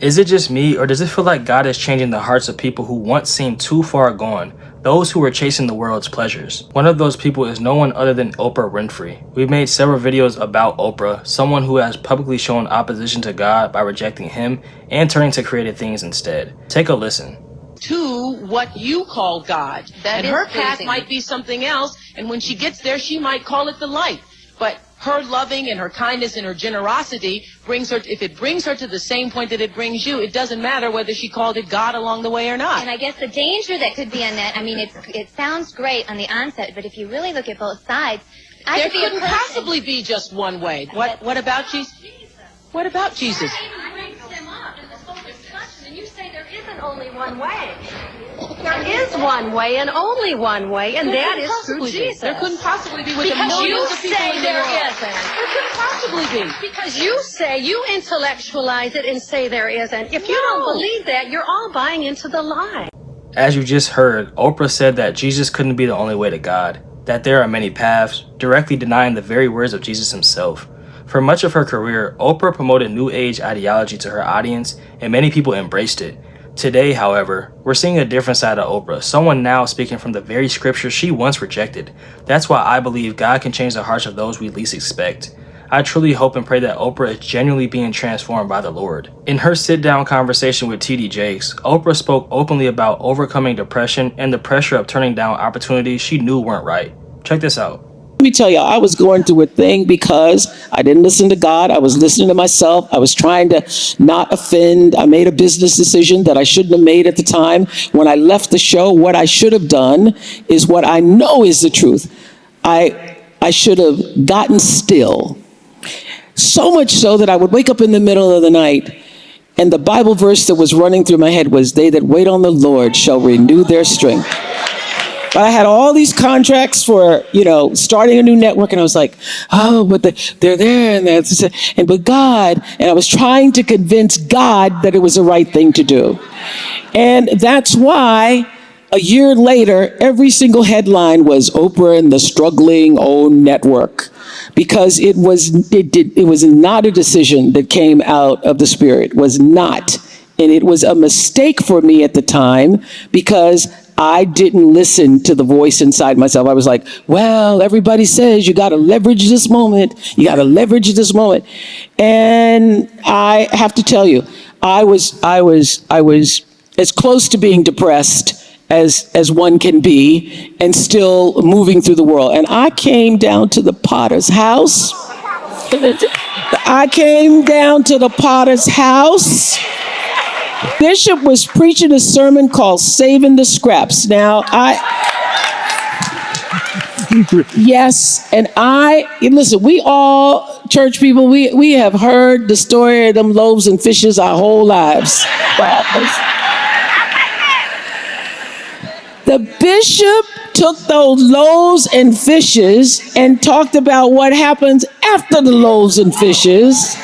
Is it just me, or does it feel like God is changing the hearts of people who once seemed too far gone? Those who were chasing the world's pleasures. One of those people is no one other than Oprah Winfrey. We've made several videos about Oprah, someone who has publicly shown opposition to God by rejecting him and turning to creative things instead. Take a listen. To what you call God. And her path might be something else, and when she gets there, she might call it the light. But her loving and her kindness and her generosity brings her, if it brings her to the same point that it brings you, it doesn't matter whether she called it God along the way or not. And I guess the danger that could be in that, I mean, it sounds great on the onset, but if you really look at both sides, there couldn't possibly be just one way. What about Jesus? What about Jesus? You say there isn't only one way. There is one way and only one way, and that is through Jesus. There couldn't possibly be with the millions of people in the world. There couldn't possibly be. Because you say, you intellectualize it and say there isn't. If you don't believe that, you're all buying into the lie. As you just heard, Oprah said that Jesus couldn't be the only way to God, that there are many paths, directly denying the very words of Jesus himself. For much of her career, Oprah promoted New Age ideology to her audience, and many people embraced it. Today, however, we're seeing a different side of Oprah, someone now speaking from the very scriptures she once rejected. That's why I believe God can change the hearts of those we least expect. I truly hope and pray that Oprah is genuinely being transformed by the Lord. In her sit-down conversation with T.D. Jakes, Oprah spoke openly about overcoming depression and the pressure of turning down opportunities she knew weren't right. Check this out. Let me tell you, I was going through a thing because I didn't listen to God. I was listening to myself. I was trying to not offend. I made a business decision that I shouldn't have made at the time. When I left the show, what I should have done is what I know is the truth. I should have gotten still. So much so that I would wake up in the middle of the night, and the Bible verse that was running through my head was, "They that wait on the Lord shall renew their strength." But I had all these contracts for, starting a new network, and I was like, oh, but they're there, but God, and I was trying to convince God that it was the right thing to do. And that's why a year later, every single headline was Oprah and the struggling own network, because it was not a decision that came out of the Spirit, was not. And it was a mistake for me at the time, because I didn't listen to the voice inside myself. I was like, well, everybody says you got to leverage this moment. You got to leverage this moment. And I have to tell you, I was as close to being depressed as one can be, and still moving through the world. And I came down to the Potter's house. Bishop was preaching a sermon called Saving the Scraps. Now, listen, we all, church people, we have heard the story of them loaves and fishes our whole lives. The bishop took those loaves and fishes and talked about what happens after the loaves and fishes.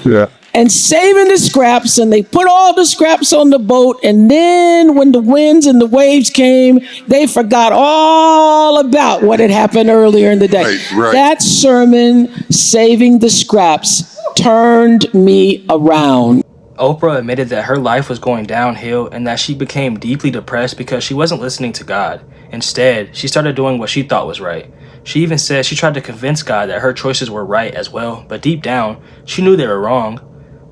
Yeah. And saving the scraps, and they put all the scraps on the boat, and then when the winds and the waves came, they forgot all about what had happened earlier in the day. Right. That sermon, Saving the Scraps, turned me around. Oprah admitted that her life was going downhill and that she became deeply depressed because she wasn't listening to God. Instead, she started doing what she thought was right. She even said she tried to convince God that her choices were right as well, but deep down, she knew they were wrong.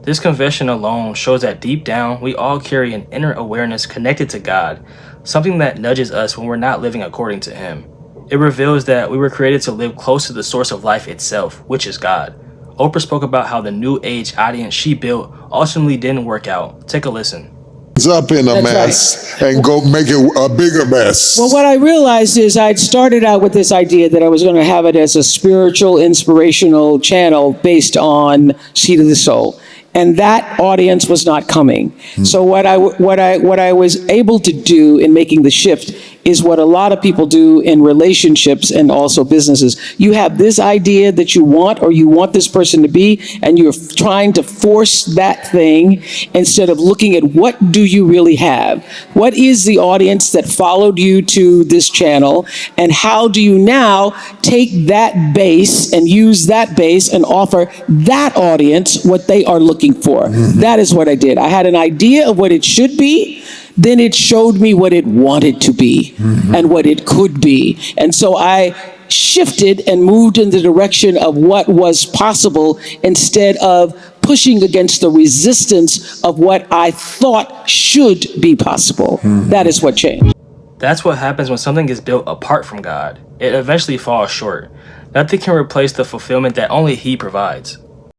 This confession alone shows that deep down, we all carry an inner awareness connected to God, something that nudges us when we're not living according to Him. It reveals that we were created to live close to the source of life itself, which is God. Oprah spoke about how the New Age audience she built ultimately didn't work out. Take a listen. It's up in a mess, right, and go make it a bigger mess. Well, what I realized is I'd started out with this idea that I was going to have it as a spiritual, inspirational channel based on Seed of the Soul. And that audience was not coming. So what I was able to do in making the shift is what a lot of people do in relationships and also businesses. You have this idea that you want, or you want this person to be, and you're trying to force that thing instead of looking at what do you really have? What is the audience that followed you to this channel, and how do you now take that base and use that base and offer that audience what they are looking for? That is what I did. I had an idea of what it should be, then it showed me what it wanted to be and what it could be. And so I shifted and moved in the direction of what was possible instead of pushing against the resistance of what I thought should be possible. That is what changed. That's what happens when something is built apart from God. It eventually falls short. Nothing can replace the fulfillment that only He provides.